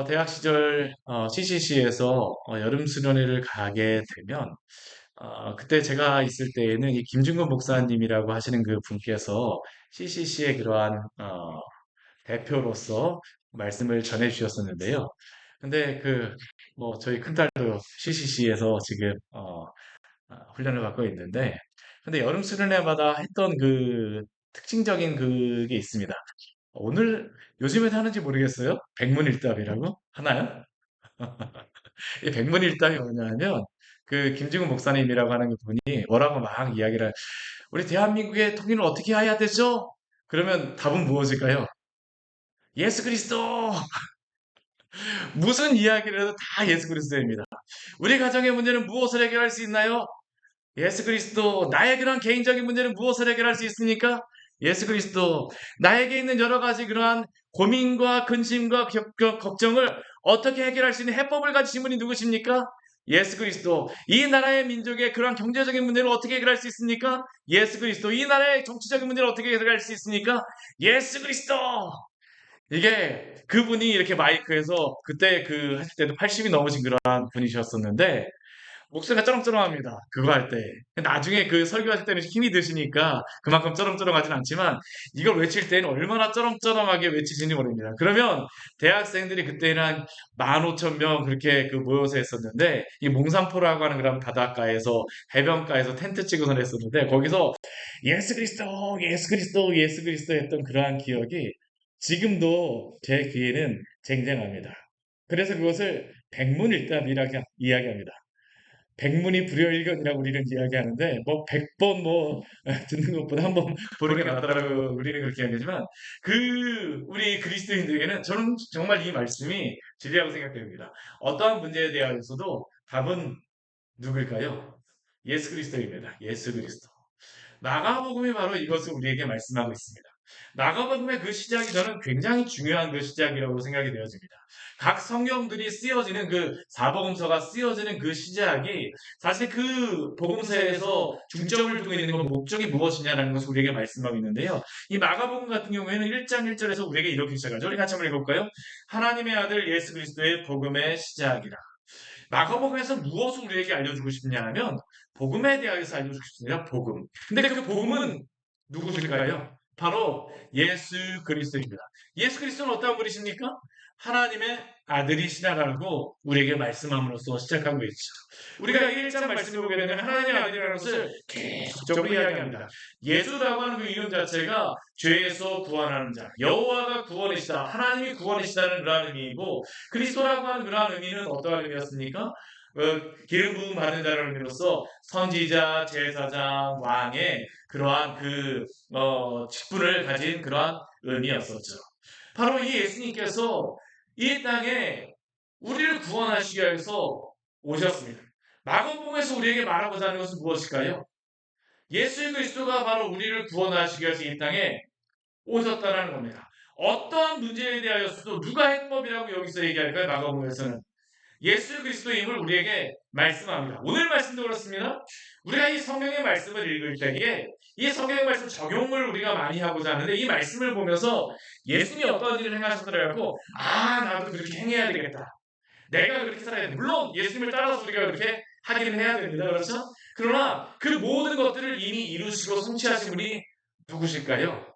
대학 시절 CCC에서 여름 수련회를 가게 되면 그때 제가 있을 때에는 이 김중근 목사님이라고 하시는 그 분께서 CCC의 그러한 대표로서 말씀을 전해 주셨었는데요. 근데 저희 큰딸도 CCC에서 지금 훈련을 받고 있는데, 근데 여름 수련회마다 했던 그 특징적인 그게 있습니다. 오늘 요즘에 하는지 모르겠어요. 백문일답이라고 하나요? 이 백문일답이 뭐냐면 그 김지훈 목사님이라고 하는 그 분이 뭐라고 막 이야기를 우리 대한민국의 통일을 어떻게 해야 되죠? 그러면 답은 무엇일까요? 예수 그리스도! 무슨 이야기를 해도 다 예수 그리스도입니다. 우리 가정의 문제는 무엇을 해결할 수 있나요? 예수 그리스도. 나의 그런 개인적인 문제는 무엇을 해결할 수 있습니까? 예수 그리스도. 나에게 있는 여러 가지 그러한 고민과 근심과 걱정을 어떻게 해결할 수 있는 해법을 가지신 분이 누구십니까? 예수 그리스도. 이 나라의 민족의 그러한 경제적인 문제를 어떻게 해결할 수 있습니까? 예수 그리스도. 이 나라의 정치적인 문제를 어떻게 해결할 수 있습니까? 예수 그리스도. 이게 그분이 이렇게 마이크에서 그때 그 하실 때도 80이 넘으신 그러한 분이셨었는데 목소리가 쩌렁쩌렁합니다. 그거 할 때. 나중에 그 설교하실 때는 힘이 드시니까 그만큼 쩌렁쩌렁하진 않지만 이걸 외칠 때는 얼마나 쩌렁쩌렁하게 외치시는지 모릅니다. 그러면 대학생들이 그때는 한 15,000명 그렇게 그 모여서 했었는데 이 몽산포라고 하는 그런 바닷가에서 해변가에서 텐트 치고서 했었는데 거기서 예수 그리스도 예수 그리스도 예수 그리스도 했던 그러한 기억이 지금도 제 귀에는 쟁쟁합니다. 그래서 그것을 백문일답이라고 이야기합니다. 백문이 불여일견이라고 우리는 이야기하는데 뭐 100번 듣는 것보다 한 번 보는 게 낫다라고 우리는 그렇게 이야기하지만 우리 그리스도인들에게는 저는 정말 이 말씀이 진리라고 생각됩니다. 어떠한 문제에 대하여서도 답은 누굴까요? 예수 그리스도입니다. 예수 그리스도. 마가복음이 바로 이것을 우리에게 말씀하고 있습니다. 마가복음의 그 시작이 저는 굉장히 중요한 그 시작이라고 생각이 되어집니다. 각 성경들이 쓰여지는 그 사복음서가 쓰여지는 그 시작이 사실 그 복음서에서 중점을 두고 있는 건 목적이 무엇이냐라는 것을 우리에게 말씀하고 있는데요. 이 마가복음 같은 경우에는 1장 1절에서 우리에게 이렇게 시작하죠. 우리 같이 한번 읽어볼까요? 하나님의 아들 예수 그리스도의 복음의 시작이라. 마가복음에서 무엇을 우리에게 알려주고 싶냐 하면 복음에 대하여서 알려주고 싶습니다. 복음. 근데 그 복음은 누구실까요? 바로 예수 그리스도입니다. 예수 그리스도는 어떤 분이십니까? 하나님의 아들이시다라고 우리에게 말씀함으로써 시작하고 있죠. 우리가 1장 말씀을 보게 되면 하나님의 아들이라는 것을 계속적으로 이야기합니다. 예수라고 하는 그 이름 자체가 죄에서 구원하는 자, 여호와가 구원이시다, 하나님이 구원이시다는 그런 의미이고 그리스도라고 하는 그러한 의미는 어떠한 의미였습니까? 기름 부음 받은 자라는 의미로서 선지자, 제사장, 왕의 그러한 직분을 가진 그러한 의미였었죠. 바로 이 예수님께서 이 땅에 우리를 구원하시기 위해서 오셨습니다. 마가복음에서 우리에게 말하고자 하는 것은 무엇일까요? 예수 그리스도가 바로 우리를 구원하시기 위해서 이 땅에 오셨다는 겁니다. 어떠한 문제에 대하여서도 누가 해법이라고 여기서 얘기할까요? 마가복음에서는 예수 그리스도임을 우리에게 말씀합니다. 오늘 말씀도 그렇습니다. 우리가 이 성경의 말씀을 읽을 때에 이 성경의 말씀 적용을 우리가 많이 하고자 하는데 이 말씀을 보면서 예수님이 어떤 일을 행하셨더라고 나도 그렇게 행해야 되겠다. 내가 그렇게 살아야 돼. 물론 예수님을 따라서 우리가 그렇게 하기는 해야 됩니다. 그렇죠? 그러나 그 모든 것들을 이미 이루시고 성취하신 분이 누구실까요?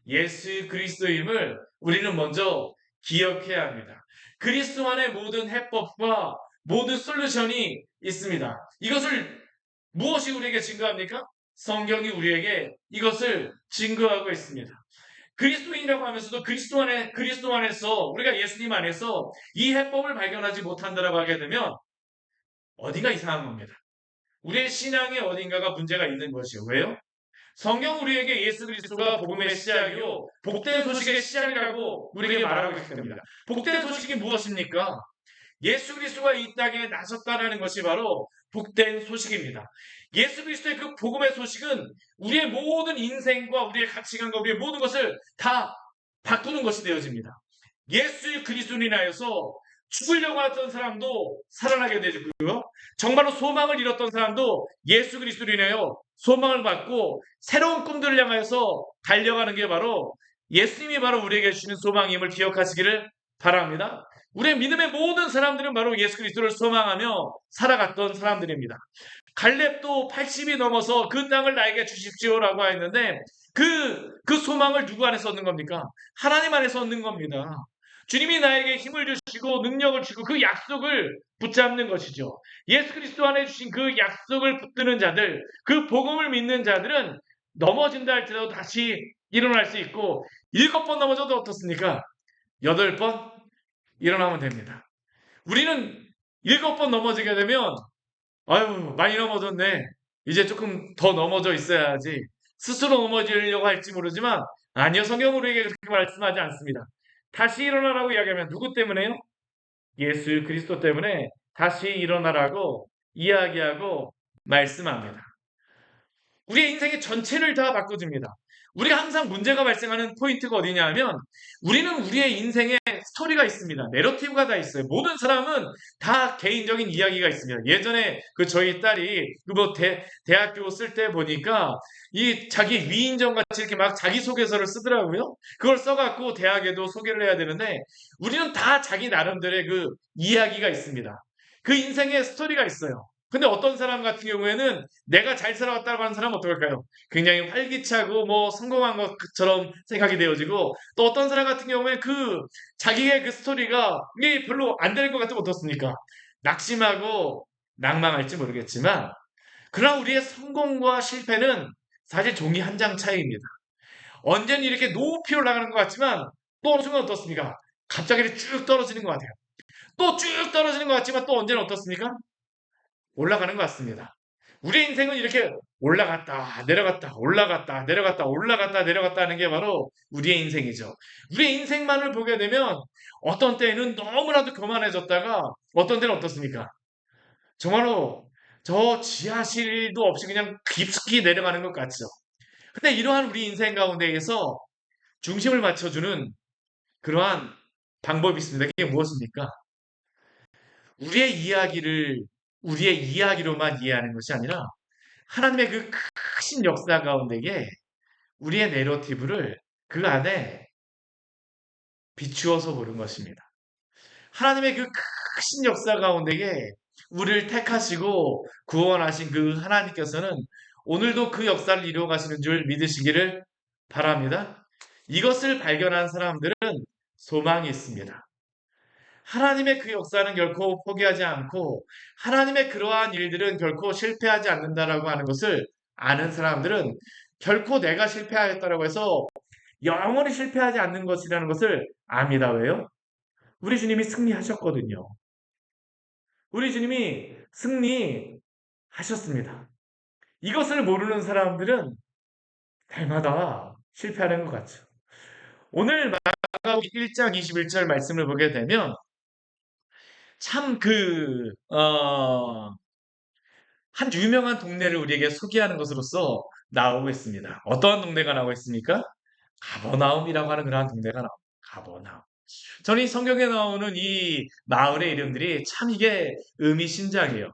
예수 그리스도임을 우리는 먼저 기억해야 합니다. 그리스도 안에 모든 해법과 모든 솔루션이 있습니다. 이것을 무엇이 우리에게 증거합니까? 성경이 우리에게 이것을 증거하고 있습니다. 그리스도인이라고 하면서도 그리스도 안에서 우리가 예수님 안에서 이 해법을 발견하지 못한다라고 하게 되면 어디가 이상한 겁니다. 우리의 신앙에 어딘가가 문제가 있는 것이요. 왜요? 성경 우리에게 예수 그리스도가 복음의 시작이요 복된 소식의 시작이라고 우리에게 말하고 있습니다. 복된 소식이 무엇입니까? 예수 그리스도가 이 땅에 나섰다는 것이 바로 복된 소식입니다. 예수 그리스도의 그 복음의 소식은 우리의 모든 인생과 우리의 가치관과 우리의 모든 것을 다 바꾸는 것이 되어집니다. 예수 그리스도로 인하여서 죽으려고 했던 사람도 살아나게 되고요. 정말로 소망을 잃었던 사람도 예수 그리스도로 인하여 소망을 받고 새로운 꿈들을 향해서 달려가는 게 바로 예수님이 바로 우리에게 주시는 소망임을 기억하시기를 바랍니다. 우리의 믿음의 모든 사람들은 바로 예수 그리스도를 소망하며 살아갔던 사람들입니다. 갈렙도 80이 넘어서 그 땅을 나에게 주십시오라고 했는데 그 소망을 누구 안에서 얻는 겁니까? 하나님 안에서 얻는 겁니다. 주님이 나에게 힘을 주시고 능력을 주시고 그 약속을 붙잡는 것이죠. 예수 그리스도 안에 주신 그 약속을 붙드는 자들, 그 복음을 믿는 자들은 넘어진다 할지라도 다시 일어날 수 있고 7번 넘어져도 어떻습니까? 8번 일어나면 됩니다. 우리는 7번 넘어지게 되면 아유, 많이 넘어졌네. 이제 조금 더 넘어져 있어야지. 스스로 넘어지려고 할지 모르지만 아니요, 성경은 우리에게 그렇게 말씀하지 않습니다. 다시 일어나라고 이야기하면 누구 때문에요? 예수 그리스도 때문에 다시 일어나라고 이야기하고 말씀합니다. 우리의 인생의 전체를 다 바꿔줍니다. 우리가 항상 문제가 발생하는 포인트가 어디냐 하면 우리는 우리의 인생에 스토리가 있습니다. 내러티브가 다 있어요. 모든 사람은 다 개인적인 이야기가 있습니다. 예전에 저희 딸이 대학교 쓸 때 보니까 이 자기 위인전 같이 이렇게 막 자기소개서를 쓰더라고요. 그걸 써갖고 대학에도 소개를 해야 되는데 우리는 다 자기 나름대로의 그 이야기가 있습니다. 그 인생에 스토리가 있어요. 근데 어떤 사람 같은 경우에는 내가 잘 살아왔다고 하는 사람은 어떨까요? 굉장히 활기차고 뭐 성공한 것처럼 생각이 되어지고 또 어떤 사람 같은 경우에 자기의 그 스토리가 이게 별로 안 될 것 같으면 어떻습니까? 낙심하고 낭망할지 모르겠지만 그러나 우리의 성공과 실패는 사실 종이 한 장 차이입니다. 언제는 이렇게 높이 올라가는 것 같지만 또 어느 순간 어떻습니까? 갑자기 이렇게 쭉 떨어지는 것 같아요. 또 쭉 떨어지는 것 같지만 또 언제는 어떻습니까? 올라가는 것 같습니다. 우리 인생은 이렇게 올라갔다 내려갔다 올라갔다 내려갔다 올라갔다 내려갔다 하는 게 바로 우리의 인생이죠. 우리의 인생만을 보게 되면 어떤 때는 너무나도 교만해졌다가 어떤 때는 어떻습니까? 정말로 저 지하실도 없이 그냥 깊숙이 내려가는 것 같죠. 근데 이러한 우리 인생 가운데에서 중심을 맞춰주는 그러한 방법이 있습니다. 그게 무엇입니까? 우리의 이야기를 우리의 이야기로만 이해하는 것이 아니라 하나님의 그 크신 역사 가운데에 우리의 내러티브를 그 안에 비추어서 보는 것입니다. 하나님의 그 크신 역사 가운데에 우리를 택하시고 구원하신 그 하나님께서는 오늘도 그 역사를 이루어 가시는 줄 믿으시기를 바랍니다. 이것을 발견한 사람들은 소망이 있습니다. 하나님의 그 역사는 결코 포기하지 않고 하나님의 그러한 일들은 결코 실패하지 않는다라고 하는 것을 아는 사람들은 결코 내가 실패하였다라고 해서 영원히 실패하지 않는 것이라는 것을 압니다. 왜요? 우리 주님이 승리하셨거든요. 우리 주님이 승리하셨습니다. 이것을 모르는 사람들은 날마다 실패하는 것 같죠. 오늘 마가복음 1장 21절 말씀을 보게 되면 참 한 유명한 동네를 우리에게 소개하는 것으로서 나오고 있습니다. 어떠한 동네가 나오고 있습니까? 가버나움이라고 하는 그러한 동네가 나옵니다. 가버나움. 저는 이 성경에 나오는 이 마을의 이름들이 참 이게 의미심장해요.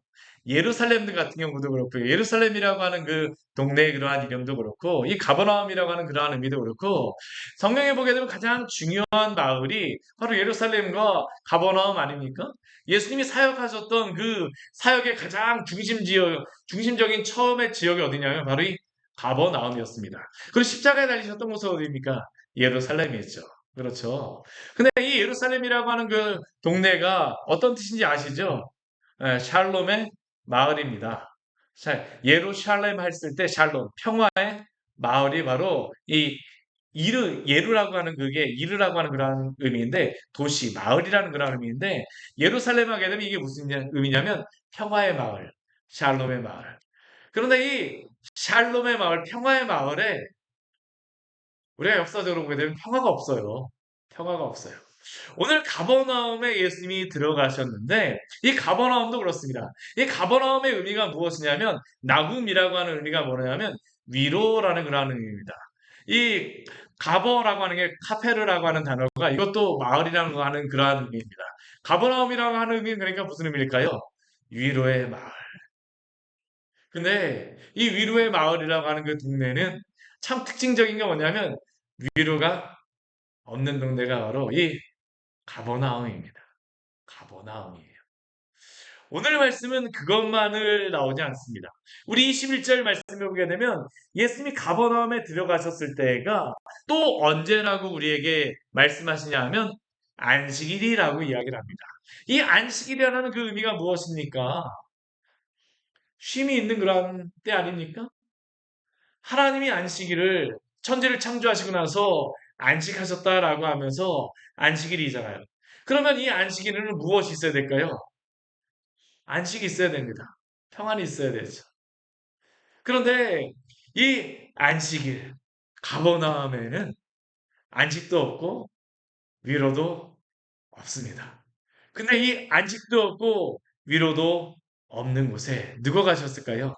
예루살렘 같은 경우도 그렇고 예루살렘이라고 하는 그 동네의 그러한 이름도 그렇고 이 가버나움이라고 하는 그러한 의미도 그렇고 성경에 보게 되면 가장 중요한 마을이 바로 예루살렘과 가버나움 아닙니까? 예수님이 사역하셨던 그 사역의 가장 중심적인 처음의 지역이 어디냐면 바로 이 가버나움이었습니다. 그리고 십자가에 달리셨던 곳은 어디입니까? 예루살렘이었죠. 그렇죠. 근데 이 예루살렘이라고 하는 그 동네가 어떤 뜻인지 아시죠? 샬롬의 마을입니다. 예루살렘 했을 때 샬롬, 평화의 마을이 바로 이 예루라고 하는 그게 이르라고 하는 그런 의미인데 도시, 마을이라는 그런 의미인데 예루살렘 하게 되면 이게 무슨 의미냐면 평화의 마을, 샬롬의 마을. 그런데 이 샬롬의 마을, 평화의 마을에 우리가 역사적으로 보게 되면 평화가 없어요. 평화가 없어요. 오늘 가버나움에 예수님이 들어가셨는데 이 가버나움도 그렇습니다. 이 가버나움의 의미가 무엇이냐면 나훔이라고 하는 의미가 뭐냐면 위로라는 그런 의미입니다. 이 가버라고 하는 게 카페르라고 하는 단어가 이것도 마을이라고 하는 그러한 의미입니다. 가버나움이라고 하는 의미는 그러니까 무슨 의미일까요? 위로의 마을. 근데 이 위로의 마을이라고 하는 그 동네는 참 특징적인 게 뭐냐면 위로가 없는 동네가 바로 이 가버나움입니다. 가버나움이에요. 오늘 말씀은 그것만을 나오지 않습니다. 우리 21절 말씀을 보게 되면 예수님이 가버나움에 들어가셨을 때가 또 언제라고 우리에게 말씀하시냐 하면 안식일이라고 이야기를 합니다. 이 안식일이라는 그 의미가 무엇입니까? 쉼이 있는 그런 때 아닙니까? 하나님이 안식일을 천지를 창조하시고 나서 안식하셨다라고 하면서 안식일이잖아요. 그러면 이 안식일에는 무엇이 있어야 될까요? 안식이 있어야 됩니다. 평안이 있어야 되죠. 그런데 이 안식일, 가버나움에는 안식도 없고 위로도 없습니다. 근데 이 안식도 없고 위로도 없는 곳에 누가 가셨을까요?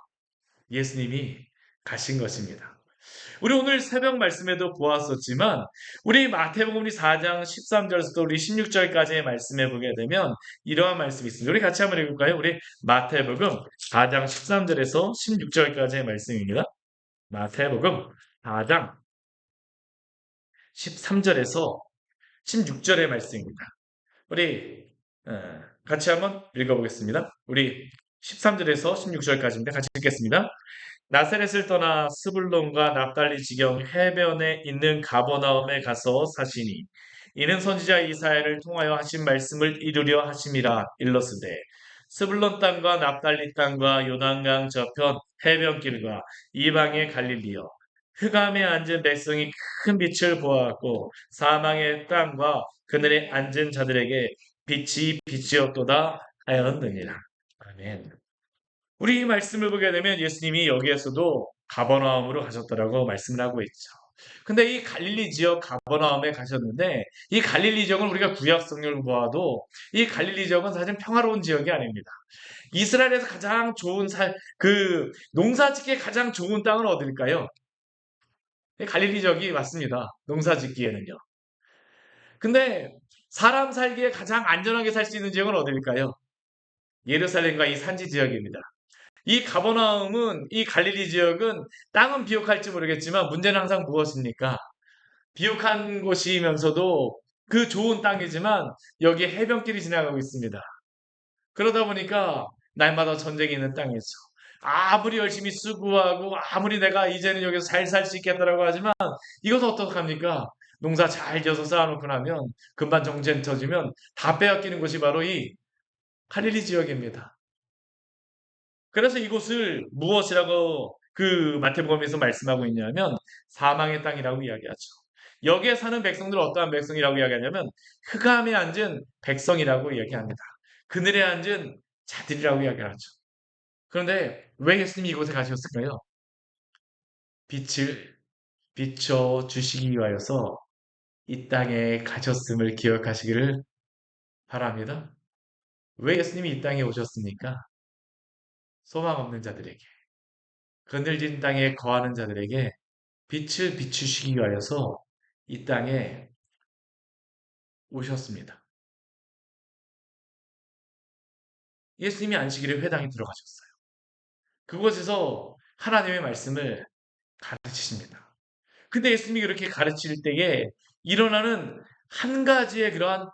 예수님이 가신 것입니다. 우리 오늘 새벽 말씀에도 보았었지만 우리 마태복음 우리 4장 13절에서도 우리 16절까지의 말씀에 보게 되면 이러한 말씀이 있습니다. 우리 같이 한번 읽을까요? 우리 마태복음 4장 13절에서 16절까지의 말씀입니다. 마태복음 4장 13절에서 16절의 말씀입니다. 우리 같이 한번 읽어보겠습니다. 우리 13절에서 16절까지인데 같이 읽겠습니다. 나사렛을 떠나 스불론과 납달리 지경 해변에 있는 가버나움에 가서 사시니 이는 선지자 이사야를 통하여 하신 말씀을 이루려 하심이라 일렀으되 스불론 땅과 납달리 땅과 요단강 저편 해변길과 이방의 갈릴리여 흑암에 앉은 백성이 큰 빛을 보았고 사망의 땅과 그늘에 앉은 자들에게 빛이 빛이었도다 하였느니라. 아멘. 우리 이 말씀을 보게 되면 예수님이 여기에서도 가버나움으로 가셨다라고 말씀을 하고 있죠. 근데 이 갈릴리 지역 가버나움에 가셨는데 이 갈릴리 지역은 우리가 구약 성경을 보아도 이 갈릴리 지역은 사실 평화로운 지역이 아닙니다. 이스라엘에서 가장 좋은 그 농사짓기에 가장 좋은 땅은 어딜까요? 갈릴리 지역이 맞습니다. 농사짓기에는요. 근데 사람 살기에 가장 안전하게 살 수 있는 지역은 어딜까요? 예루살렘과 이 산지 지역입니다. 이 가버나움은 이 갈릴리 지역은 땅은 비옥할지 모르겠지만 문제는 항상 무엇입니까? 비옥한 곳이면서도 그 좋은 땅이지만 여기에 해변길이 지나가고 있습니다. 그러다 보니까 날마다 전쟁이 있는 땅이죠. 아무리 열심히 수고하고 아무리 내가 이제는 여기서 잘 살 수 있겠다라고 하지만 이것 어떡합니까? 농사 잘 지어서 쌓아놓고 나면 금방 정쟁 터지면 다 빼앗기는 곳이 바로 이 갈릴리 지역입니다. 그래서 이곳을 무엇이라고 그 마태복음에서 말씀하고 있냐면 사망의 땅이라고 이야기하죠. 여기에 사는 백성들은 어떠한 백성이라고 이야기하냐면 흑암에 앉은 백성이라고 이야기합니다. 그늘에 앉은 자들이라고 이야기하죠. 그런데 왜 예수님이 이곳에 가셨을까요? 빛을 비춰 주시기 위하여서 이 땅에 가셨음을 기억하시기를 바랍니다. 왜 예수님이 이 땅에 오셨습니까? 소망 없는 자들에게, 그늘진 땅에 거하는 자들에게 빛을 비추시기 위하여서 이 땅에 오셨습니다. 예수님이 안식일에 회당에 들어가셨어요. 그곳에서 하나님의 말씀을 가르치십니다. 근데 예수님이 그렇게 가르칠 때에 일어나는 한 가지의 그러한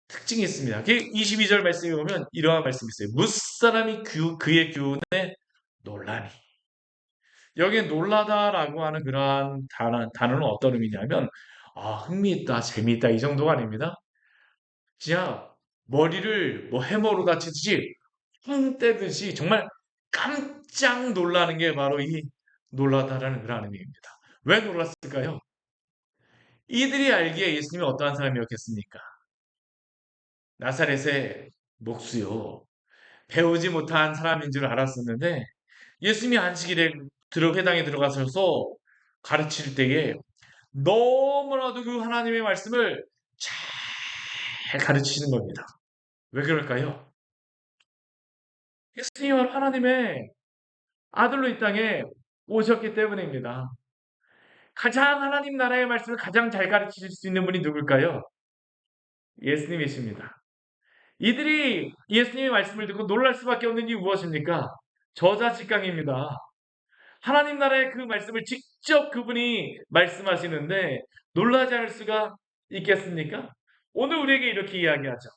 특징이 있습니다. 22절 말씀에 보면 이러한 말씀이 있어요. 무사람이 그의 교훈에 놀라니. 여기에 놀라다라고 하는 그러한 단어는 어떤 의미냐면 흥미있다, 재미있다 이 정도가 아닙니다. 진짜 머리를 뭐 해머로 다치듯이 황 떼듯이 정말 깜짝 놀라는 게 바로 이 놀라다라는 그런 의미입니다. 왜 놀랐을까요? 이들이 알기에 예수님이 어떠한 사람이었겠습니까? 나사렛의 목수요. 배우지 못한 사람인 줄 알았었는데 예수님이 안식일에 회당에 들어가셔서 가르칠 때에 너무나도 그 하나님의 말씀을 잘 가르치시는 겁니다. 왜 그럴까요? 예수님이 바로 하나님의 아들로 이 땅에 오셨기 때문입니다. 가장 하나님 나라의 말씀을 가장 잘 가르치실 수 있는 분이 누굴까요? 예수님이십니다. 이들이 예수님의 말씀을 듣고 놀랄 수밖에 없는 이유 무엇입니까? 저자직강입니다. 하나님 나라의 그 말씀을 직접 그분이 말씀하시는데 놀라지 않을 수가 있겠습니까? 오늘 우리에게 이렇게 이야기하죠.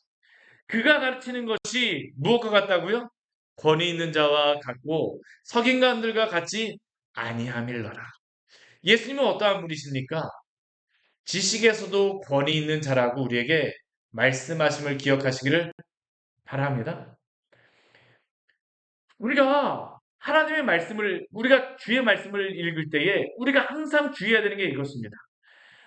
그가 가르치는 것이 무엇과 같다고요? 권위 있는 자와 같고 석인관들과 같이 아니함일러라. 예수님은 어떠한 분이십니까? 지식에서도 권위 있는 자라고 우리에게 말씀하심을 기억하시기를 바랍니다. 우리가 주의 말씀을 읽을 때에 우리가 항상 주의해야 되는 게 이것입니다.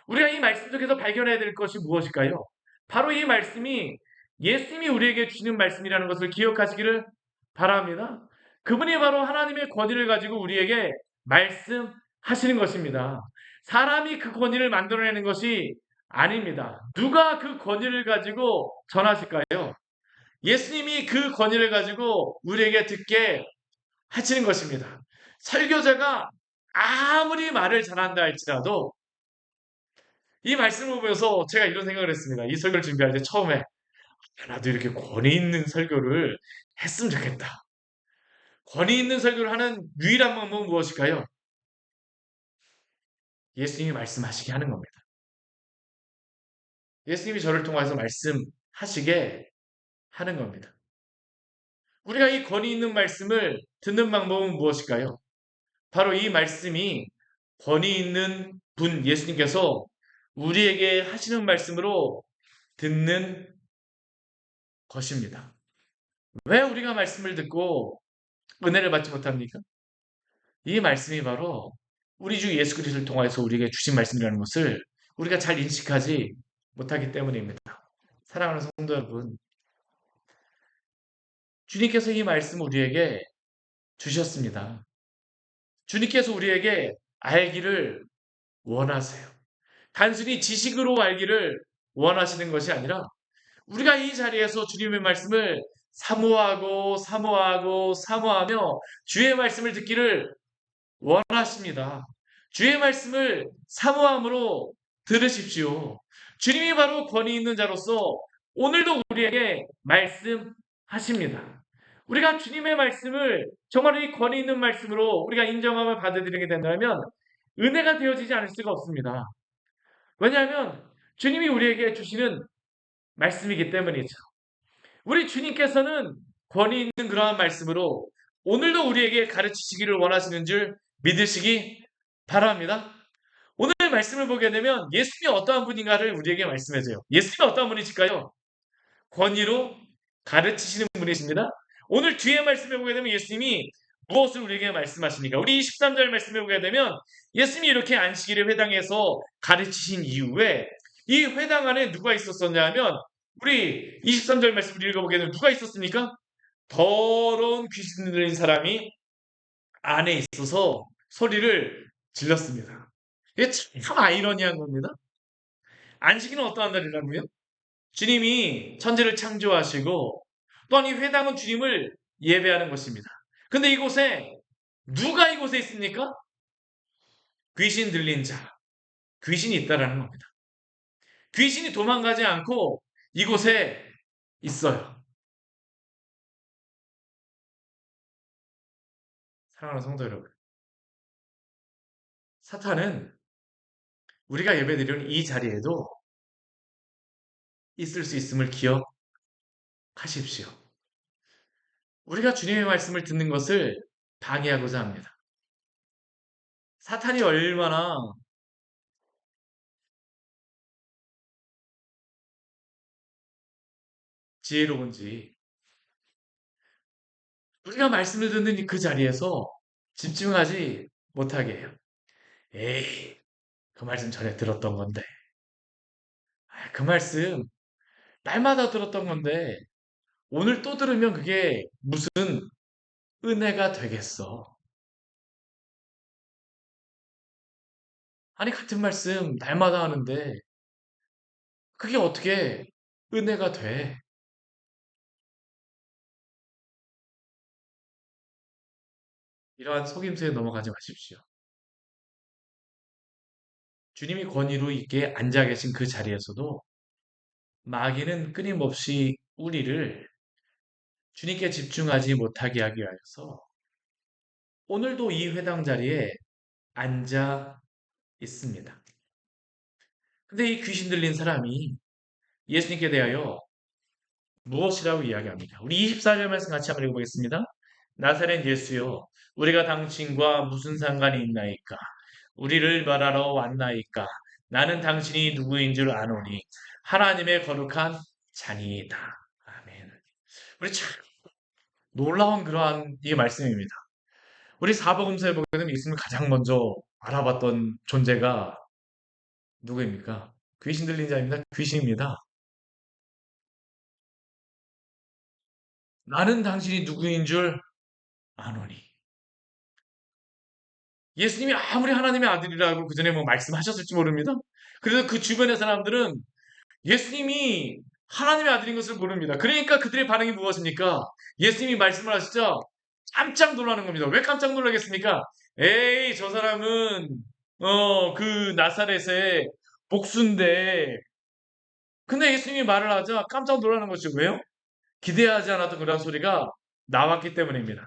우리가 이 말씀 속에서 발견해야 될 것이 무엇일까요? 바로 이 말씀이 예수님이 우리에게 주시는 말씀이라는 것을 기억하시기를 바랍니다. 그분이 바로 하나님의 권위를 가지고 우리에게 말씀하시는 것입니다. 사람이 그 권위를 만들어내는 것이 아닙니다. 누가 그 권위를 가지고 전하실까요? 예수님이 그 권위를 가지고 우리에게 듣게 하시는 것입니다. 설교자가 아무리 말을 잘한다 할지라도 이 말씀을 보면서 제가 이런 생각을 했습니다. 이 설교를 준비할 때 처음에 나도 이렇게 권위 있는 설교를 했으면 좋겠다. 권위 있는 설교를 하는 유일한 방법은 무엇일까요? 예수님이 말씀하시게 하는 겁니다. 예수님이 저를 통해서 말씀하시게 하는 겁니다. 우리가 이 권위 있는 말씀을 듣는 방법은 무엇일까요? 바로 이 말씀이 권위 있는 분 예수님께서 우리에게 하시는 말씀으로 듣는 것입니다. 왜 우리가 말씀을 듣고 은혜를 받지 못합니까? 이 말씀이 바로 우리 주 예수 그리스도를 통하여서 우리에게 주신 말씀이라는 것을 우리가 잘 인식하지 못하기 때문입니다. 사랑하는 성도 여러분, 주님께서 이 말씀을 우리에게 주셨습니다. 주님께서 우리에게 알기를 원하세요. 단순히 지식으로 알기를 원하시는 것이 아니라 우리가 이 자리에서 주님의 말씀을 사모하고 사모하고 사모하며 주의 말씀을 듣기를 원하십니다. 주의 말씀을 사모함으로 들으십시오. 주님이 바로 권위 있는 자로서 오늘도 우리에게 말씀하십니다. 우리가 주님의 말씀을 정말 이 권위 있는 말씀으로 우리가 인정함을 받아들이게 된다면 은혜가 되어지지 않을 수가 없습니다. 왜냐하면 주님이 우리에게 주시는 말씀이기 때문이죠. 우리 주님께서는 권위 있는 그러한 말씀으로 오늘도 우리에게 가르치시기를 원하시는 줄 믿으시기 바랍니다. 오늘 말씀을 보게 되면 예수님이 어떠한 분인가를 우리에게 말씀해줘요. 예수님이 어떠한 분이실까요? 권위로 가르치시는 분이십니다. 오늘 뒤에 말씀을 보게 되면 예수님이 무엇을 우리에게 말씀하십니까? 우리 23절 말씀을 보게 되면 예수님이 이렇게 안식일의 회당에서 가르치신 이후에 이 회당 안에 누가 있었었냐 하면 우리 23절 말씀을 읽어보게 되면 누가 있었습니까? 더러운 귀신 들린 사람이 안에 있어서 소리를 질렀습니다. 이게 참 아이러니한 겁니다. 안식일은 어떠한 날이라고요? 주님이 천지를 창조하시고 또한 이 회당은 주님을 예배하는 것입니다. 근데 이곳에 누가 이곳에 있습니까? 귀신 들린 자, 귀신이 있다라는 겁니다. 귀신이 도망가지 않고 이곳에 있어요. 사랑하는 성도 여러분, 사탄은 우리가 예배드리는 이 자리에도 있을 수 있음을 기억하십시오. 우리가 주님의 말씀을 듣는 것을 방해하고자 합니다. 사탄이 얼마나 지혜로운지 우리가 말씀을 듣는 그 자리에서 집중하지 못하게 해요. 에이, 그 말씀 전에 들었던 건데. 그 말씀 날마다 들었던 건데 오늘 또 들으면 그게 무슨 은혜가 되겠어. 아니 같은 말씀 날마다 하는데 그게 어떻게 은혜가 돼? 이러한 속임수에 넘어가지 마십시오. 주님이 권위로 있게 앉아 계신 그 자리에서도 마귀는 끊임없이 우리를 주님께 집중하지 못하게 하기 위해서 오늘도 이 회당 자리에 앉아 있습니다. 근데 이 귀신 들린 사람이 예수님께 대하여 무엇이라고 이야기합니까? 우리 24절 말씀 같이 한번 읽어보겠습니다. 나사렛 예수여, 우리가 당신과 무슨 상관이 있나이까? 우리를 말하러 왔나이까? 나는 당신이 누구인 줄 아노니 하나님의 거룩한 자니이다. 아멘. 우리 참 놀라운 그러한 이 말씀입니다. 우리 사복음서에 보게 되면 예수님을 가장 먼저 알아봤던 존재가 누구입니까? 귀신 들린 자입니다. 귀신입니다. 나는 당신이 누구인 줄 아노니. 예수님이 아무리 하나님의 아들이라고 그 전에 뭐 말씀하셨을지 모릅니다. 그래서 그 주변의 사람들은 예수님이 하나님의 아들인 것을 모릅니다. 그러니까 그들의 반응이 무엇입니까? 예수님이 말씀을 하시자 깜짝 놀라는 겁니다. 왜 깜짝 놀라겠습니까? 에이, 저 사람은 그 나사렛의 복수인데. 근데 예수님이 말을 하자 깜짝 놀라는 것이 왜요? 기대하지 않았던 그런 소리가 나왔기 때문입니다.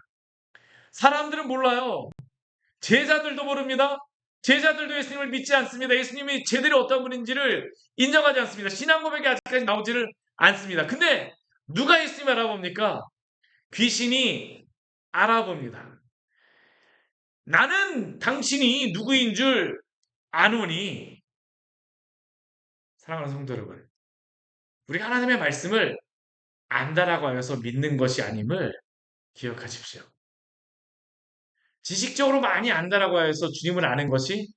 사람들은 몰라요. 제자들도 모릅니다. 제자들도 예수님을 믿지 않습니다. 예수님이 제대로 어떤 분인지를 인정하지 않습니다. 신앙 고백이 아직까지 나오지를 않습니다. 근데 누가 예수님을 알아봅니까? 귀신이 알아봅니다. 나는 당신이 누구인 줄 아노니. 사랑하는 성도 여러분, 우리가 하나님의 말씀을 안다라고 하여서 믿는 것이 아님을 기억하십시오. 지식적으로 많이 안다라고 해서 주님을 아는 것이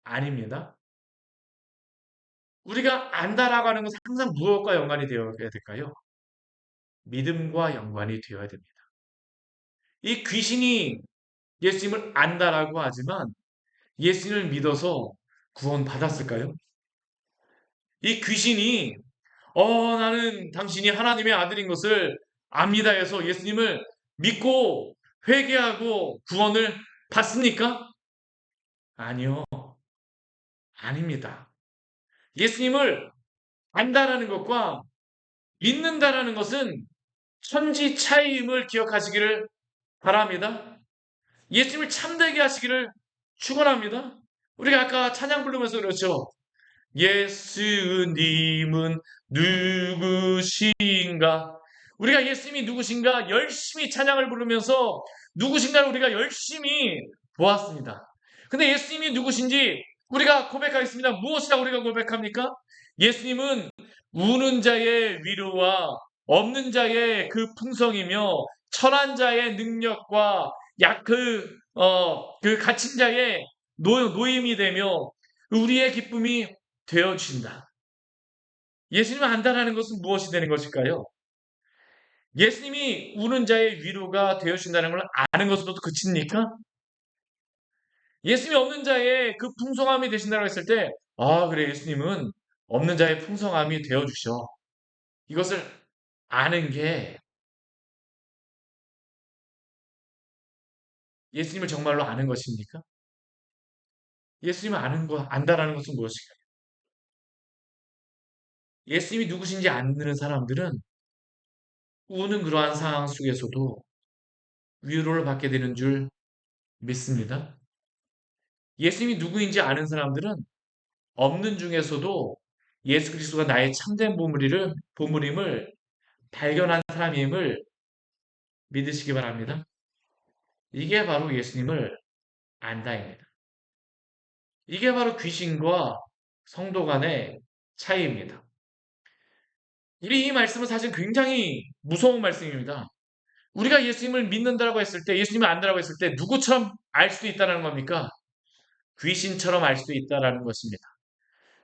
아닙니다. 우리가 안다라고 하는 것은 항상 무엇과 연관이 되어야 될까요? 믿음과 연관이 되어야 됩니다. 이 귀신이 예수님을 안다라고 하지만 예수님을 믿어서 구원받았을까요? 이 귀신이 나는 당신이 하나님의 아들인 것을 압니다 해서 예수님을 믿고 회개하고 구원을 받습니까? 아니요. 아닙니다. 예수님을 안다라는 것과 믿는다라는 것은 천지 차이임을 기억하시기를 바랍니다. 예수님을 참되게 하시기를 축원합니다. 우리가 아까 찬양 부르면서 그렇죠. 예수님은 누구신가? 우리가 예수님이 누구신가 열심히 찬양을 부르면서 누구신가를 우리가 열심히 보았습니다. 근데 예수님이 누구신지 우리가 고백하겠습니다. 무엇이라고 우리가 고백합니까? 예수님은 우는 자의 위로와 없는 자의 그 풍성이며 천한 자의 능력과 그 갇힌 자의 노임이 되며 우리의 기쁨이 되어 주신다. 예수님을 안다라는 것은 무엇이 되는 것일까요? 예수님이 우는 자의 위로가 되어 주신다는 걸 아는 것으로도 그칩니까? 예수님이 없는 자의 그 풍성함이 되신다고 했을 때, 그래, 예수님은 없는 자의 풍성함이 되어 주셔. 이것을 아는 게 예수님을 정말로 아는 것입니까? 예수님을 안다라는 것은 무엇일까요? 예수님이 누구신지 아는 사람들은 우는 그러한 상황 속에서도 위로를 받게 되는 줄 믿습니다. 예수님이 누구인지 아는 사람들은 없는 중에서도 예수 그리스도가 나의 참된 보물임을 발견한 사람임을 믿으시기 바랍니다. 이게 바로 예수님을 안다입니다. 이게 바로 귀신과 성도 간의 차이입니다. 우리 이 말씀은 사실 굉장히 무서운 말씀입니다. 우리가 예수님을 믿는다고 했을 때, 예수님을 안다라고 했을 때 누구처럼 알 수도 있다는 겁니까? 귀신처럼 알 수도 있다는 것입니다.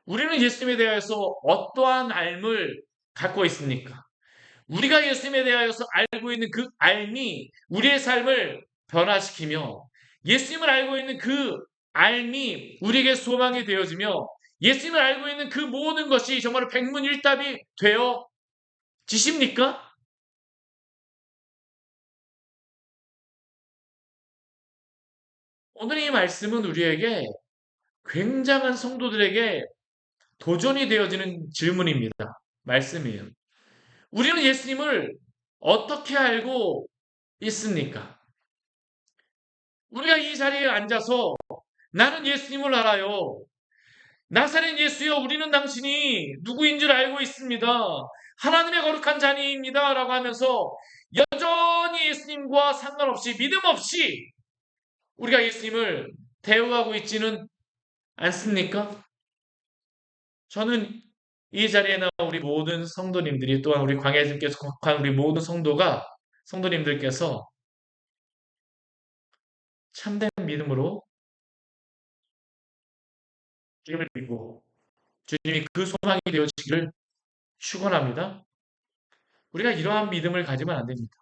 우리는 예수님에 대해서 어떠한 알을 갖고 있습니까? 우리가 예수님에 대하여서 알고 있는 그 알미 우리의 삶을 변화시키며 예수님을 알고 있는 그 알미 우리에게 소망이 되어지며 예수님을 알고 있는 그 모든 것이 정말 백문일답이 되어지십니까? 오늘 이 말씀은 우리에게 굉장한 성도들에게 도전이 되어지는 질문입니다. 말씀이에요. 우리는 예수님을 어떻게 알고 있습니까? 우리가 이 자리에 앉아서 나는 예수님을 알아요. 나사렛 예수여, 우리는 당신이 누구인 줄 알고 있습니다. 하나님의 거룩한 자니입니다. 라고 하면서 여전히 예수님과 상관없이, 믿음 없이 우리가 예수님을 대우하고 있지는 않습니까? 저는 이 자리에 나온 우리 모든 성도님들이, 또한 우리 광야님께서 속한 우리 모든 성도님들께서 참된 믿음으로 주님을 믿고 주님이 그 소망이 되어지기를 축원합니다. 우리가 이러한 믿음을 가지면 안 됩니다.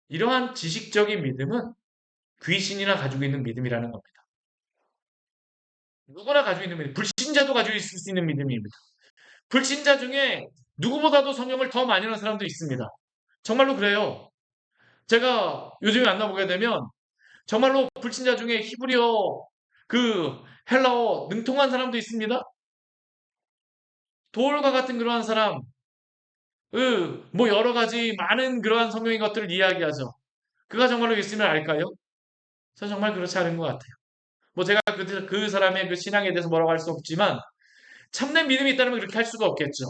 이러한 지식적인 믿음은 귀신이나 가지고 있는 믿음이라는 겁니다. 누구나 가지고 있는 믿음, 불신자도 가지고 있을 수 있는 믿음입니다. 불신자 중에 누구보다도 성경을 더 많이 하는 사람도 있습니다. 정말로 그래요. 제가 요즘에 만나보게 되면 정말로 불신자 중에 히브리어, 헬라어 능통한 사람도 있습니다. 도울과 같은 그러한 사람, 뭐 여러 가지 많은 그러한 성경의 것들을 이야기하죠. 그가 정말로 예수님을 알까요? 저는 정말 그렇지 않은 것 같아요. 뭐 제가 그 사람의 그 신앙에 대해서 뭐라고 할 수 없지만 참된 믿음이 있다면 그렇게 할 수가 없겠죠.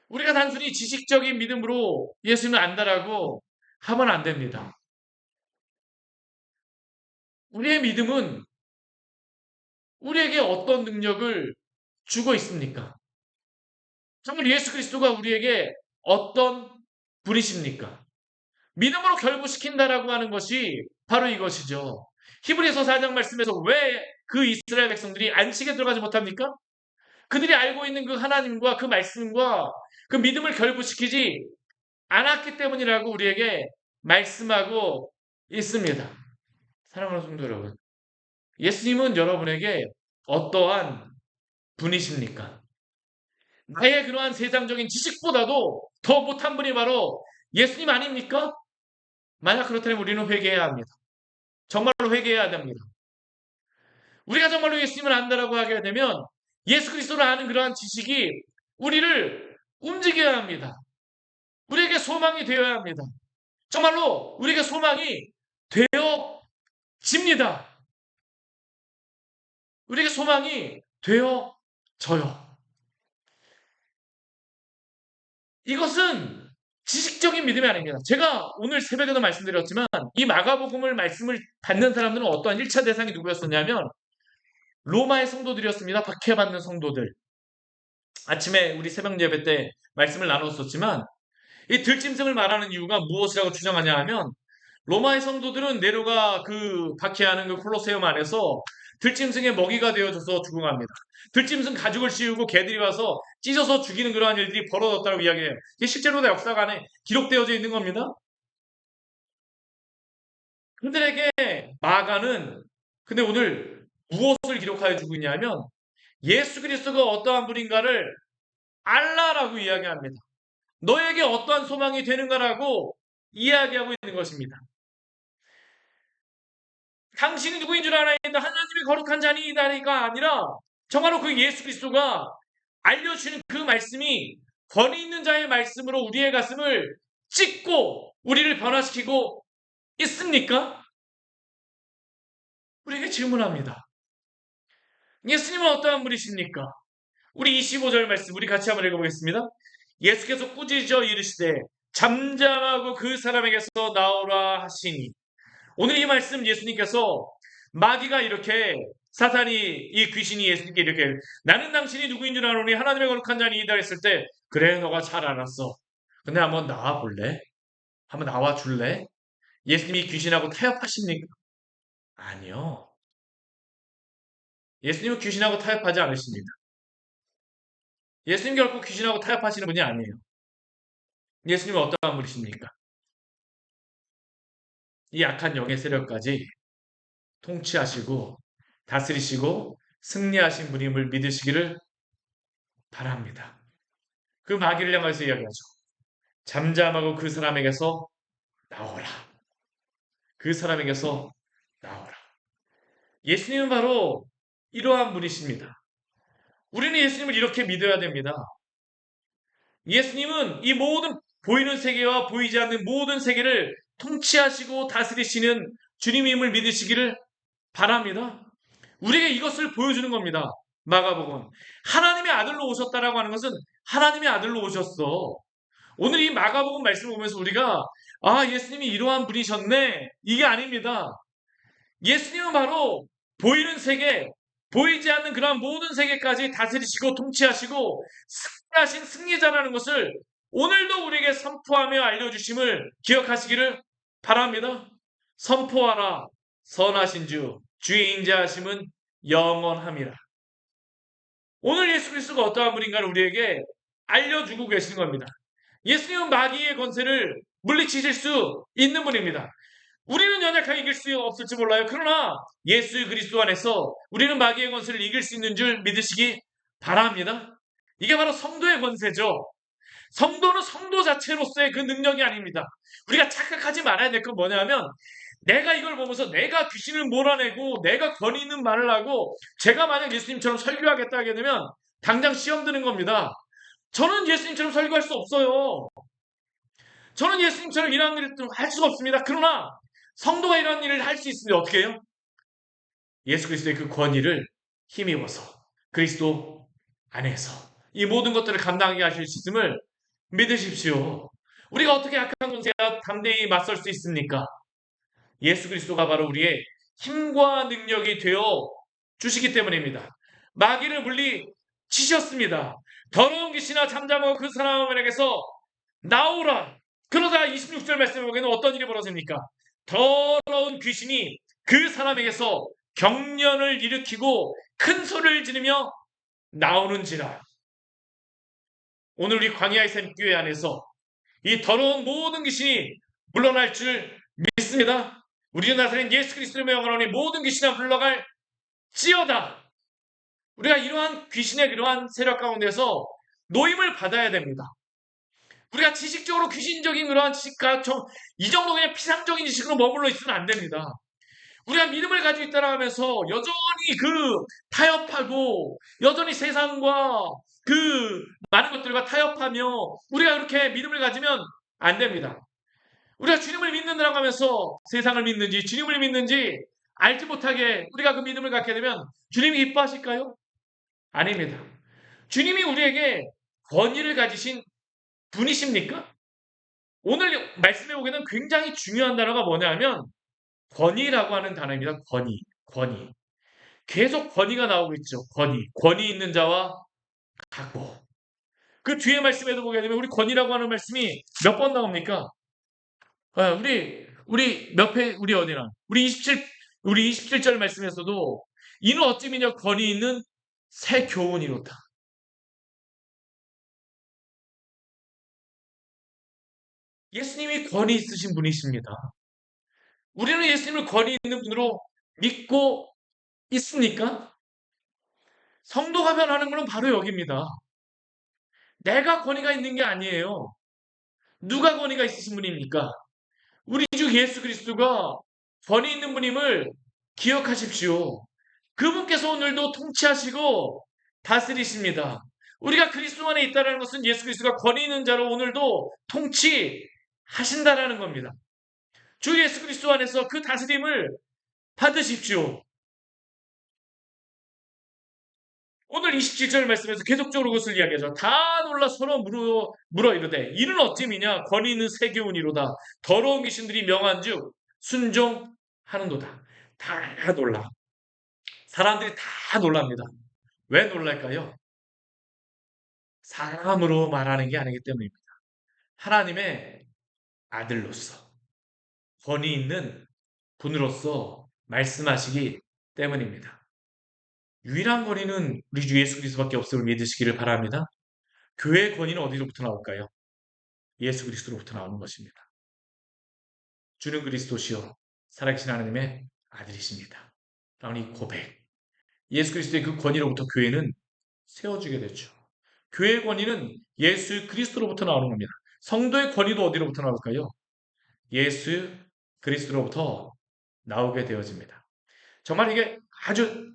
우리가 단순히 지식적인 믿음으로 예수님을 안다라고 하면 안 됩니다. 우리의 믿음은 우리에게 어떤 능력을 주고 있습니까? 정말 예수 그리스도가 우리에게 어떤 분이십니까? 믿음으로 결부시킨다라고 하는 것이 바로 이것이죠. 히브리서 4장 말씀에서 왜 그 이스라엘 백성들이 안식에 들어가지 못합니까? 그들이 알고 있는 그 하나님과 그 말씀과 그 믿음을 결부시키지 않았기 때문이라고 우리에게 말씀하고 있습니다. 사랑하는 성도 여러분, 예수님은 여러분에게 어떠한 분이십니까? 나의 그러한 세상적인 지식보다도 더 못한 분이 바로 예수님 아닙니까? 만약 그렇다면 우리는 회개해야 합니다. 정말로 회개해야 됩니다. 우리가 정말로 예수님을 안다라고 하게 되면 예수 그리스도를 아는 그러한 지식이 우리를 움직여야 합니다. 우리에게 소망이 되어야 합니다. 정말로 우리에게 소망이 되어집니다. 우리에게 소망이 되어져요. 이것은 지식적인 믿음이 아닙니다. 제가 오늘 새벽에도 말씀드렸지만 이 마가복음을 말씀을 받는 사람들은 어떠한 1차 대상이 누구였었냐면 로마의 성도들이었습니다. 박해받는 성도들. 아침에 우리 새벽 예배 때 말씀을 나눴었지만 이 들짐승을 말하는 이유가 무엇이라고 주장하냐 하면 로마의 성도들은 네로가 박해하는 그 콜로세움 안에서 들짐승의 먹이가 되어줘서 죽어갑니다. 들짐승 가죽을 씌우고 개들이 와서 찢어서 죽이는 그러한 일들이 벌어졌다고 이야기해요. 이게 실제로 다 역사관에 기록되어져 있는 겁니다. 그들에게 마가는 근데 오늘 무엇을 기록하여 주고 있냐면 예수 그리스도가 어떠한 분인가를 알라라고 이야기합니다. 너에게 어떠한 소망이 되는가라고 이야기하고 있는 것입니다. 당신이 누구인 줄 알아야겠다. 하나님의 거룩한 자니이다가 아니라 정말로 그 예수 그리스도가 알려주는 그 말씀이 권위 있는 자의 말씀으로 우리의 가슴을 찢고 우리를 변화시키고 있습니까? 우리에게 질문합니다. 예수님은 어떠한 분이십니까? 우리 25절 말씀 우리 같이 한번 읽어보겠습니다. 예수께서 꾸짖어 이르시되 잠잠하고 그 사람에게서 나오라 하시니. 오늘 이 말씀 예수님께서 마귀가 이렇게 사탄이 이 귀신이 예수님께 이렇게 나는 당신이 누구인 줄 아노니 하나님의 거룩한 자니이다 했을 때 그래 너가 잘 알았어. 근데 한번 나와 볼래? 한번 나와 줄래? 예수님이 귀신하고 타협하십니까? 아니요. 예수님은 귀신하고 타협하지 않으십니다. 예수님 결코 귀신하고 타협하시는 분이 아니에요. 예수님은 어떠한 분이십니까? 이 악한 영의 세력까지 통치하시고 다스리시고 승리하신 분임을 믿으시기를 바랍니다. 그 마귀를 향해서 이야기하죠. 잠잠하고 그 사람에게서 나오라. 그 사람에게서 나오라. 예수님은 바로 이러한 분이십니다. 우리는 예수님을 이렇게 믿어야 됩니다. 예수님은 이 모든 보이는 세계와 보이지 않는 모든 세계를 통치하시고 다스리시는 주님임을 믿으시기를 바랍니다. 우리에게 이것을 보여주는 겁니다. 마가복음. 하나님의 아들로 오셨다라고 하는 것은 하나님의 아들로 오셨어. 오늘 이 마가복음 말씀을 보면서 우리가 예수님이 이러한 분이셨네. 이게 아닙니다. 예수님은 바로 보이는 세계, 보이지 않는 그러한 모든 세계까지 다스리시고 통치하시고 승리하신 승리자라는 것을 오늘도 우리에게 선포하며 알려주심을 기억하시기를 바랍니다. 선포하라. 선하신 주, 주의 인자하심은 영원함이라. 오늘 예수 그리스도가 어떠한 분인가를 우리에게 알려주고 계시는 겁니다. 예수님은 마귀의 권세를 물리치실 수 있는 분입니다. 우리는 연약하게 이길 수 없을지 몰라요. 그러나 예수 그리스도 안에서 우리는 마귀의 권세를 이길 수 있는 줄 믿으시기 바랍니다. 이게 바로 성도의 권세죠. 성도는 성도 자체로서의 그 능력이 아닙니다. 우리가 착각하지 말아야 될 건 뭐냐면 내가 이걸 보면서 내가 귀신을 몰아내고 내가 권위 있는 말을 하고 제가 만약 예수님처럼 설교하겠다 하게 되면 당장 시험 드는 겁니다. 저는 예수님처럼 설교할 수 없어요. 저는 예수님처럼 이런 일을 할 수가 없습니다. 그러나 성도가 이런 일을 할 수 있으면 어떻게 해요? 예수 그리스도의 그 권위를 힘입어서 그리스도 안에서 이 모든 것들을 감당하게 하실 수 있음을 믿으십시오. 우리가 어떻게 악한 권세와 담대히 맞설 수 있습니까? 예수 그리스도가 바로 우리의 힘과 능력이 되어 주시기 때문입니다. 마귀를 물리치셨습니다. 더러운 귀신아 잠잠하고 그 사람에게서 나오라. 그러자 26절 말씀에 보기에는 어떤 일이 벌어집니까? 더러운 귀신이 그 사람에게서 경련을 일으키고 큰 소리를 지르며 나오는지라. 오늘 우리 광야의 샘교회 안에서 이 더러운 모든 귀신이 물러날 줄 믿습니다. 우리 주 나사렛 예수 그리스도의 명으로 모든 귀신아 물러갈 지어다. 우리가 이러한 귀신의 그러한 세력 가운데서 노임을 받아야 됩니다. 우리가 지식적으로 귀신적인 그러한 지식과 이 정도 그냥 피상적인 지식으로 머물러 있으면 안 됩니다. 우리가 믿음을 가지고 있다라 하면서 여전히 타협하고 여전히 세상과 많은 것들과 타협하며 우리가 그렇게 믿음을 가지면 안 됩니다. 우리가 주님을 믿는다고 하면서 세상을 믿는지 주님을 믿는지 알지 못하게 우리가 그 믿음을 갖게 되면 주님이 기뻐하실까요? 아닙니다. 주님이 우리에게 권위를 가지신 분이십니까? 오늘 말씀해 보기에는 굉장히 중요한 단어가 뭐냐면 권위라고 하는 단어입니다. 권위. 계속 권위가 나오고 있죠. 권위 있는 자와 같고. 그 뒤에 말씀에도 보게 되면 우리 권위라고 하는 말씀이 몇 번 나옵니까? 우리 어디나? 우리 27절 말씀에서도 이는 어찌 미냐 권위 있는 새 교훈이로다. 예수님이 권위 있으신 분이십니다. 우리는 예수님을 권위 있는 분으로 믿고 있습니까? 성도가 변하는 것은 바로 여기입니다. 내가 권위가 있는 게 아니에요. 누가 권위가 있으신 분입니까? 우리 주 예수 그리스도가 권위 있는 분임을 기억하십시오. 그분께서 오늘도 통치하시고 다스리십니다. 우리가 그리스도 안에 있다는 것은 예수 그리스도가 권위 있는 자로 오늘도 통치하신다라는 겁니다. 주 예수 그리스도 안에서 그 다스림을 받으십시오. 오늘 27절 말씀에서 계속적으로 그것을 이야기하죠. 다 놀라 서로 물어 이르되 이는 어찌미냐 권위 있는 새 교훈이로다. 더러운 귀신들이 명한즉 순종하는도다. 다 놀라. 사람들이 다 놀랍니다. 왜 놀랄까요? 사람으로 말하는 게 아니기 때문입니다. 하나님의 아들로서 권위 있는 분으로서 말씀하시기 때문입니다. 유일한 권위는 우리 주 예수 그리스도밖에 없음을 믿으시기를 바랍니다. 교회의 권위는 어디로부터 나올까요? 예수 그리스도로부터 나오는 것입니다. 주는 그리스도시요 살아계신 하나님의 아들이십니다. 라는 이 고백. 예수 그리스도의 그 권위로부터 교회는 세워지게 되죠. 교회의 권위는 예수 그리스도로부터 나오는 겁니다. 성도의 권위도 어디로부터 나올까요? 예수 그리스도로부터 나오게 되어집니다. 정말 이게 아주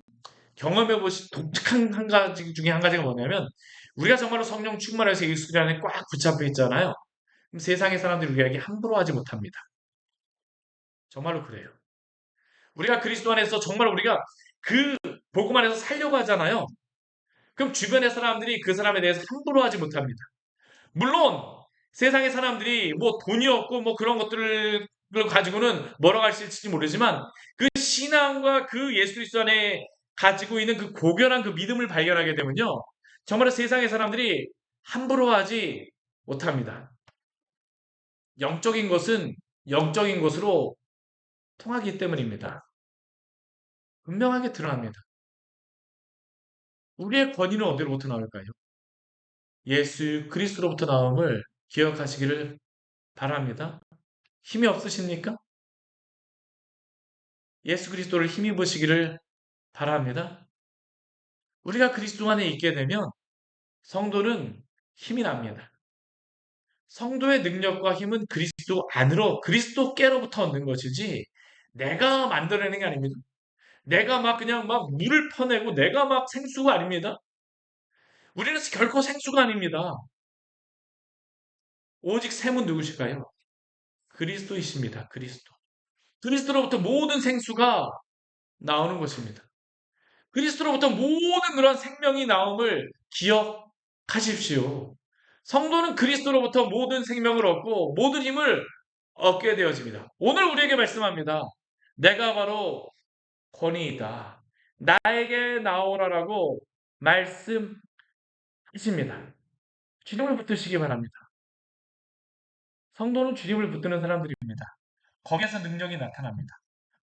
경험해 보신 독특한 한 가지 중에 한 가지가 뭐냐면 우리가 정말로 성령 충만해서 예수 안에 꽉 붙잡혀 있잖아요. 그럼 세상의 사람들이 우리에게 함부로 하지 못합니다. 정말로 그래요. 우리가 그리스도 안에서 정말 우리가 그 복음 안에서 살려고 하잖아요. 그럼 주변의 사람들이 그 사람에 대해서 함부로 하지 못합니다. 물론 세상의 사람들이 뭐 돈이 없고 뭐 그런 것들을 가지고는 뭐라고 할지 모르지만 그 신앙과 그 예수 그리스도 안에 가지고 있는 그 고결한 그 믿음을 발견하게 되면요. 정말 세상의 사람들이 함부로 하지 못합니다. 영적인 것은 영적인 것으로 통하기 때문입니다. 분명하게 드러납니다. 우리의 권위는 어디로부터 나올까요? 예수 그리스도로부터 나옴을 기억하시기를 바랍니다. 힘이 없으십니까? 예수 그리스도를 힘입으시기를 바랍니다. 우리가 그리스도 안에 있게 되면 성도는 힘이 납니다. 성도의 능력과 힘은 그리스도 안으로 그리스도께로부터 얻는 것이지 내가 만들어내는 게 아닙니다. 내가 막 그냥 막 물을 퍼내고 내가 막 생수가 아닙니다. 우리는 결코 생수가 아닙니다. 오직 샘은 누구실까요? 그리스도이십니다. 그리스도. 그리스도로부터 모든 생수가 나오는 것입니다. 그리스도로부터 모든 그런 생명이 나옴을 기억하십시오. 성도는 그리스도로부터 모든 생명을 얻고 모든 힘을 얻게 되어집니다. 오늘 우리에게 말씀합니다. 내가 바로 권위이다. 나에게 나오라라고 말씀하십니다. 주님을 붙드시기 바랍니다. 성도는 주님을 붙드는 사람들입니다. 거기에서 능력이 나타납니다.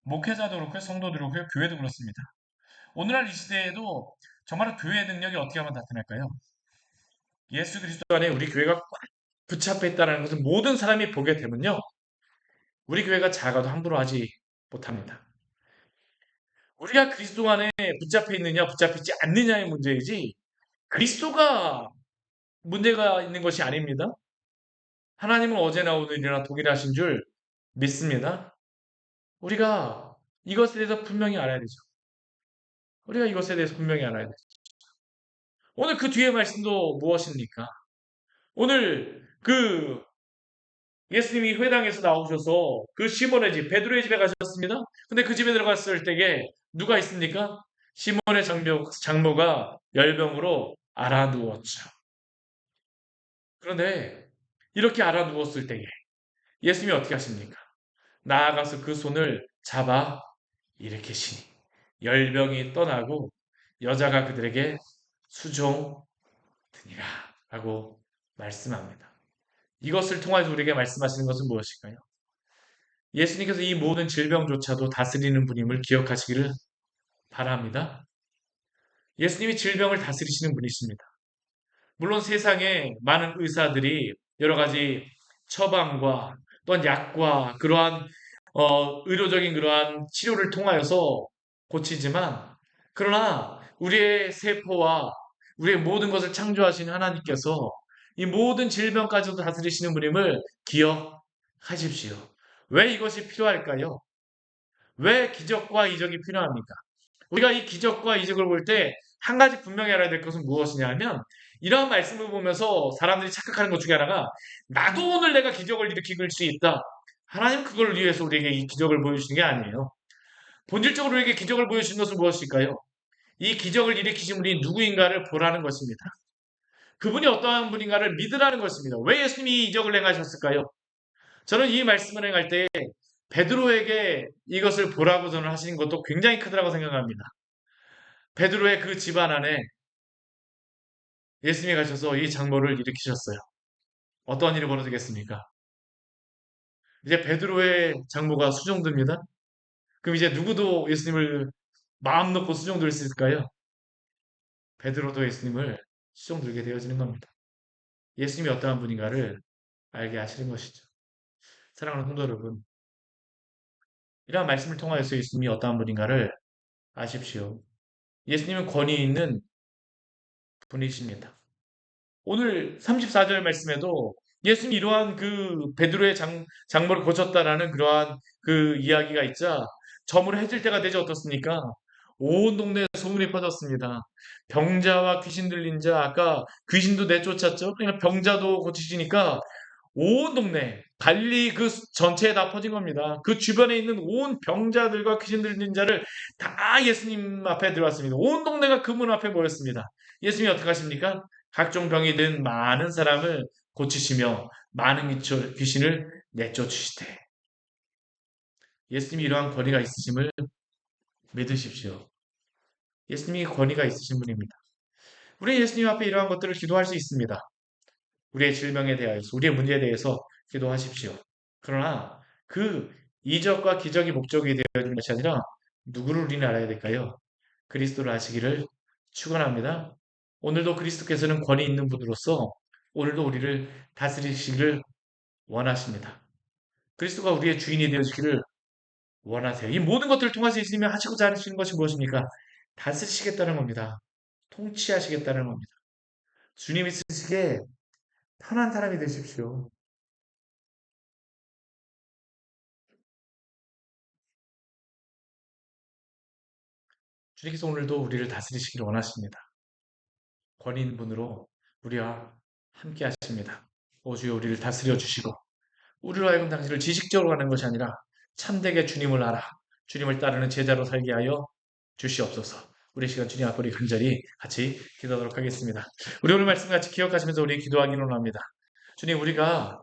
목회자도 그렇고요, 성도도 그렇고요, 교회도 그렇습니다. 오늘날 이 시대에도 정말 교회의 능력이 어떻게 하면 나타날까요? 예수 그리스도 안에 우리 교회가 꽉 붙잡혀 있다는 것을 모든 사람이 보게 되면요. 우리 교회가 작아도 함부로 하지 못합니다. 우리가 그리스도 안에 붙잡혀 있느냐 붙잡히지 않느냐의 문제이지 그리스도가 문제가 있는 것이 아닙니다. 하나님은 어제나 오늘이나 동일하신 줄 믿습니다. 우리가 이것에 대해서 분명히 알아야 되죠. 우리가 이것에 대해서 분명히 알아야 되죠. 오늘 그 뒤에 말씀도 무엇입니까? 오늘 그 예수님이 회당에서 나오셔서 그 시몬의 집, 베드로의 집에 가셨습니다. 근데 그 집에 들어갔을 때에 누가 있습니까? 시몬의 장모가 열병으로 알아 누웠죠. 그런데 이렇게 알아 누웠을 때에 예수님이 어떻게 하십니까? 나아가서 그 손을 잡아 일으키시니 열병이 떠나고 여자가 그들에게 수종드니라 라고 말씀합니다. 이것을 통해서 우리에게 말씀하시는 것은 무엇일까요? 예수님께서 이 모든 질병조차도 다스리는 분임을 기억하시기를 바랍니다. 예수님이 질병을 다스리시는 분이십니다. 물론 세상에 많은 의사들이 여러 가지 처방과 또한 약과 그러한 의료적인 그러한 치료를 통하여서 고치지만 그러나 우리의 세포와 우리의 모든 것을 창조하신 하나님께서 이 모든 질병까지도 다스리시는 분임을 기억하십시오. 왜 이것이 필요할까요? 왜 기적과 이적이 필요합니까? 우리가 이 기적과 이적을 볼 때 한 가지 분명히 알아야 될 것은 무엇이냐 하면 이러한 말씀을 보면서 사람들이 착각하는 것 중에 하나가 나도 오늘 내가 기적을 일으킬 수 있다. 하나님 그걸 위해서 우리에게 이 기적을 보여주시는 게 아니에요. 본질적으로 우리에게 기적을 보여주신 것은 무엇일까요? 이 기적을 일으키신 분이 누구인가를 보라는 것입니다. 그분이 어떠한 분인가를 믿으라는 것입니다. 왜 예수님이 이 이적을 행하셨을까요? 저는 이 말씀을 행할 때 베드로에게 이것을 보라고 저는 하시는 것도 굉장히 크다고 생각합니다. 베드로의 그 집안 안에 예수님이 가셔서 이 장모를 일으키셨어요. 어떠한 일이 벌어지겠습니까? 이제 베드로의 장모가 수종듭니다. 그럼 이제 누구도 예수님을 마음 놓고 수종들 수 있을까요? 베드로도 예수님을 수종들게 되어지는 겁니다. 예수님이 어떠한 분인가를 알게 하시는 것이죠. 사랑하는 성도 여러분, 이러한 말씀을 통하여서 예수님이 어떠한 분인가를 아십시오. 예수님은 권위 있는 분이십니다. 오늘 34절 말씀에도 예수님이 이러한 그 베드로의 장모를 고쳤다라는 그러한 그 이야기가 있자 저물어 해질 때가 되지 어떻습니까? 온 동네에 소문이 퍼졌습니다. 병자와 귀신 들린 자, 아까 귀신도 내쫓았죠. 그러니까 병자도 고치시니까 온 동네 갈릴리 그 전체에 다 퍼진 겁니다. 그 주변에 있는 온 병자들과 귀신 들린 자를 다 예수님 앞에 들어왔습니다. 온 동네가 그 문 앞에 모였습니다. 예수님이 어떻게 하십니까? 각종 병이 든 많은 사람을 고치시며 많은 귀신을 내쫓으시되 예수님이 이러한 권위가 있으심을 믿으십시오. 예수님이 권위가 있으신 분입니다. 우리 예수님 앞에 이러한 것들을 기도할 수 있습니다. 우리의 질병에 대하여서, 우리의 문제에 대해서 기도하십시오. 그러나 그 이적과 기적이 목적이 되어지는 것이 아니라 누구를 우리는 알아야 될까요? 그리스도를 아시기를 축원합니다. 오늘도 그리스도께서는 권위 있는 분으로서 오늘도 우리를 다스리시기를 원하십니다. 그리스도가 우리의 주인이 되어주기를 원하세요. 이 모든 것들을 통해서 예수님이 하시고자 하시는 것이 무엇입니까? 다스리시겠다는 겁니다. 통치하시겠다는 겁니다. 주님이 쓰시기에 편한 사람이 되십시오. 주님께서 오늘도 우리를 다스리시기를 원하십니다. 권위 있는 분으로 우리와 함께 하십니다. 오 주여 우리를 다스려 주시고 우리로 하여금 당신을 지식적으로 가는 것이 아니라 참되게 주님을 알아 주님을 따르는 제자로 살게 하여 주시옵소서. 우리 시간 주님 앞에 우리 간절히 같이 기도하도록 하겠습니다. 우리 오늘 말씀 같이 기억하시면서 우리 기도하기로 합니다. 주님 우리가